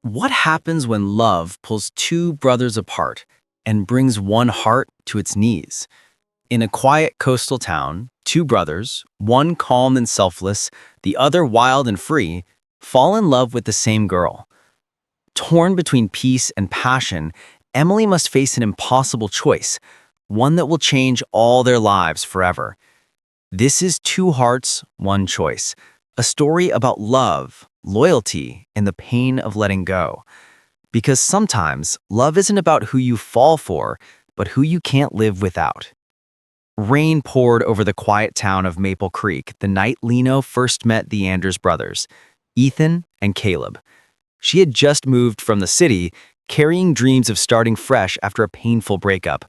What happens when love pulls two brothers apart and brings one heart to its knees? In a quiet coastal town, two brothers, one calm and selfless, the other wild and free, fall in love with the same girl. Torn between peace and passion, Emily must face an impossible choice, one that will change all their lives forever. This is Two Hearts, One Choice, a story about love, loyalty, and the pain of letting go. Because sometimes love isn't about who you fall for, but who you can't live without. Rain poured over the quiet town of Maple Creek the night Lena first met the Anders brothers, Ethan and Caleb. She had just moved from the city, carrying dreams of starting fresh after a painful breakup.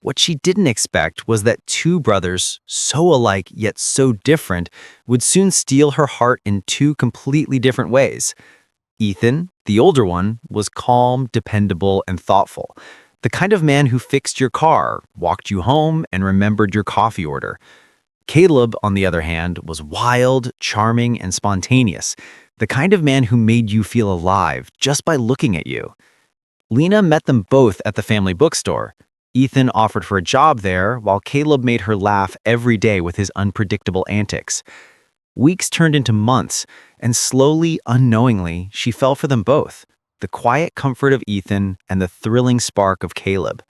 What she didn't expect was that two brothers, so alike yet so different, would soon steal her heart in two completely different ways. Ethan, the older one, was calm, dependable, and thoughtful. The kind of man who fixed your car, walked you home, and remembered your coffee order. Caleb, on the other hand, was wild, charming, and spontaneous. The kind of man who made you feel alive just by looking at you. Lena met them both at the family bookstore. Ethan offered her a job there, while Caleb made her laugh every day with his unpredictable antics. Weeks turned into months, and slowly, unknowingly, she fell for them both, the quiet comfort of Ethan and the thrilling spark of Caleb.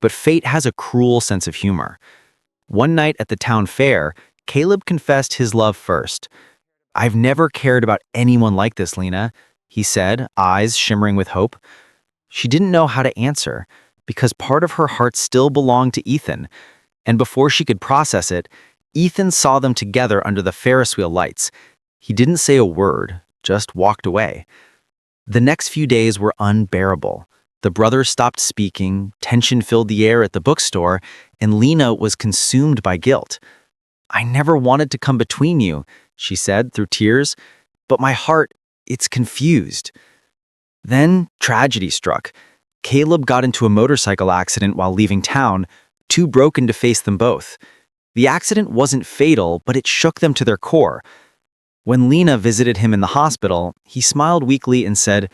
But fate has a cruel sense of humor. One night at the town fair, Caleb confessed his love first. "I've never cared about anyone like this, Lena," he said, eyes shimmering with hope. She didn't know how to answer, because part of her heart still belonged to Ethan. And before she could process it, Ethan saw them together under the Ferris wheel lights. He didn't say a word, just walked away. The next few days were unbearable. The brothers stopped speaking, tension filled the air at the bookstore, and Lena was consumed by guilt. "I never wanted to come between you," she said through tears, "but my heart, it's confused." Then tragedy struck. Caleb got into a motorcycle accident while leaving town, too broken to face them both. The accident wasn't fatal, but it shook them to their core. When Lena visited him in the hospital, he smiled weakly and said,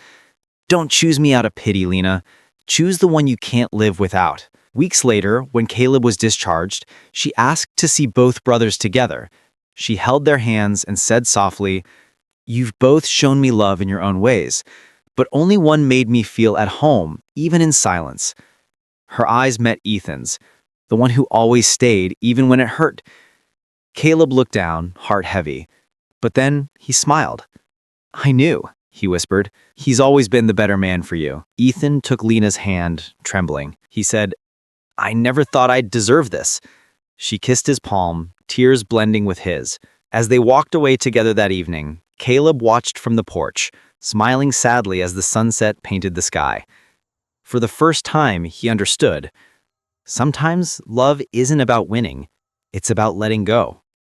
"Don't choose me out of pity, Lena. Choose the one you can't live without." Weeks later, when Caleb was discharged, she asked to see both brothers together. She held their hands and said softly, "You've both shown me love in your own ways, but only one made me feel at home, even in silence." Her eyes met Ethan's, the one who always stayed, even when it hurt. Caleb looked down, heart heavy. But then he smiled. "I knew," he whispered. "He's always been the better man for you." Ethan took Lena's hand, trembling. He said, "I never thought I'd deserve this." She kissed his palm, tears blending with his. As they walked away together that evening, Caleb watched from the porch, smiling sadly as the sunset painted the sky. For the first time, he understood. Sometimes love isn't about winning, it's about letting go.